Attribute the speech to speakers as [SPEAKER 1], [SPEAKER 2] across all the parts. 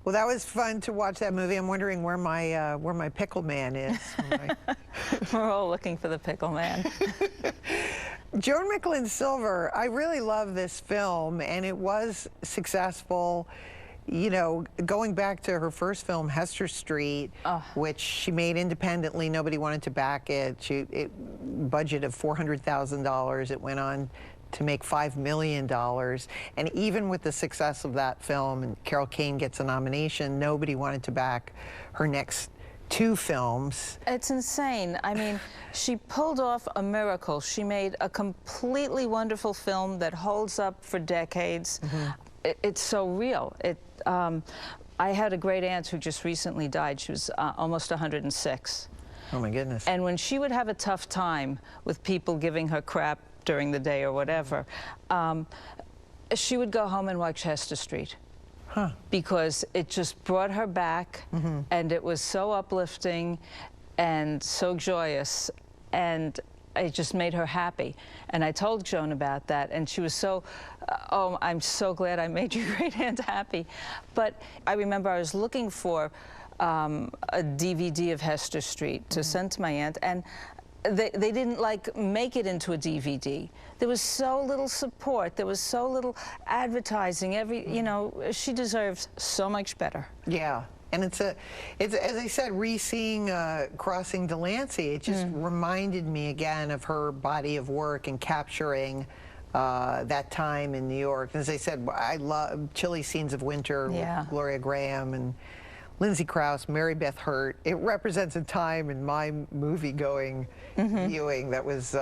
[SPEAKER 1] Well, that was fun to watch that movie. I'm wondering where my pickle man is.
[SPEAKER 2] We're all looking for the pickle man.
[SPEAKER 1] Joan Michelin Silver, I really love this film, and it was successful. You know, going back to her first film, Hester Street, which she made independently, nobody wanted to back it. Budget of $400,000. It went on to make $5 million. And even with the success of that film, and Carol Kane gets a nomination, nobody wanted to back her next 2 films.
[SPEAKER 2] It's insane. I mean, she pulled off a miracle. She made a completely wonderful film that holds up for decades. It's so real. I had a great aunt who just recently died. She was almost 106.
[SPEAKER 1] Oh my goodness.
[SPEAKER 2] And when she would have a tough time with people giving her crap during the day or whatever, she would go home and watch Hester Street. Because it just brought her back, and it was so uplifting and so joyous, and it just made her happy. And I told Joan about that, and she was so, oh, I'm so glad I made your great aunt happy. But I remember I was looking for a DVD of Hester Street to send to my aunt, and they didn't make it into a DVD. There was so little support. There was so little advertising. You know, she deserves so much better.
[SPEAKER 1] Yeah. And it's as I said, re-seeing Crossing Delancey, it just reminded me again of her body of work and capturing that time in New York. And as I said, I love Chilly Scenes of Winter with Gloria Graham and Lindsay Krause, Mary Beth Hurt. It represents a time in my movie-going viewing that was,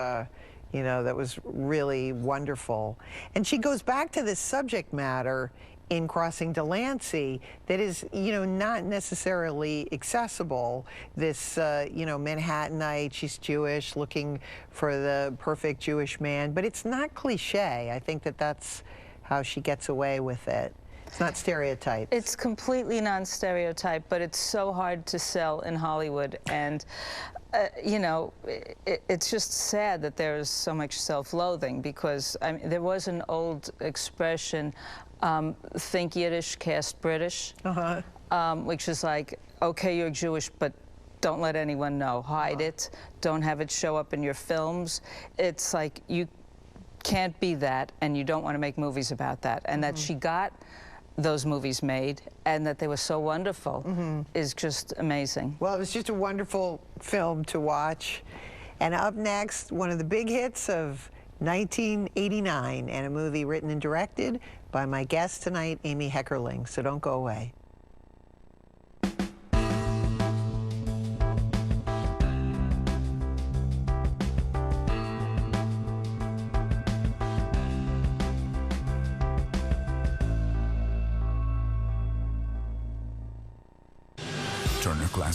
[SPEAKER 1] you know, that was really wonderful. And she goes back to this subject matter in Crossing Delancey that is, you know, not necessarily accessible. This, you know, Manhattanite, she's Jewish, looking for the perfect Jewish man. But it's not cliche. I think that that's how she gets away with it. It's not stereotyped.
[SPEAKER 2] It's completely non-stereotype, but it's so hard to sell in Hollywood. And, you know, it's just sad that there is so much self-loathing, because I mean, there was an old expression, think Yiddish, cast British, which is like, okay, you're Jewish, but don't let anyone know. Hide it. Don't have it show up in your films. It's like you can't be that, and you don't want to make movies about that. And that she got those movies made, and that they were so wonderful is just amazing.
[SPEAKER 1] Well, it was just a wonderful film to watch. And up next, one of the big hits of 1989, and a movie written and directed by my guest tonight, Amy Heckerling. So don't go away.
[SPEAKER 3] Turner Classic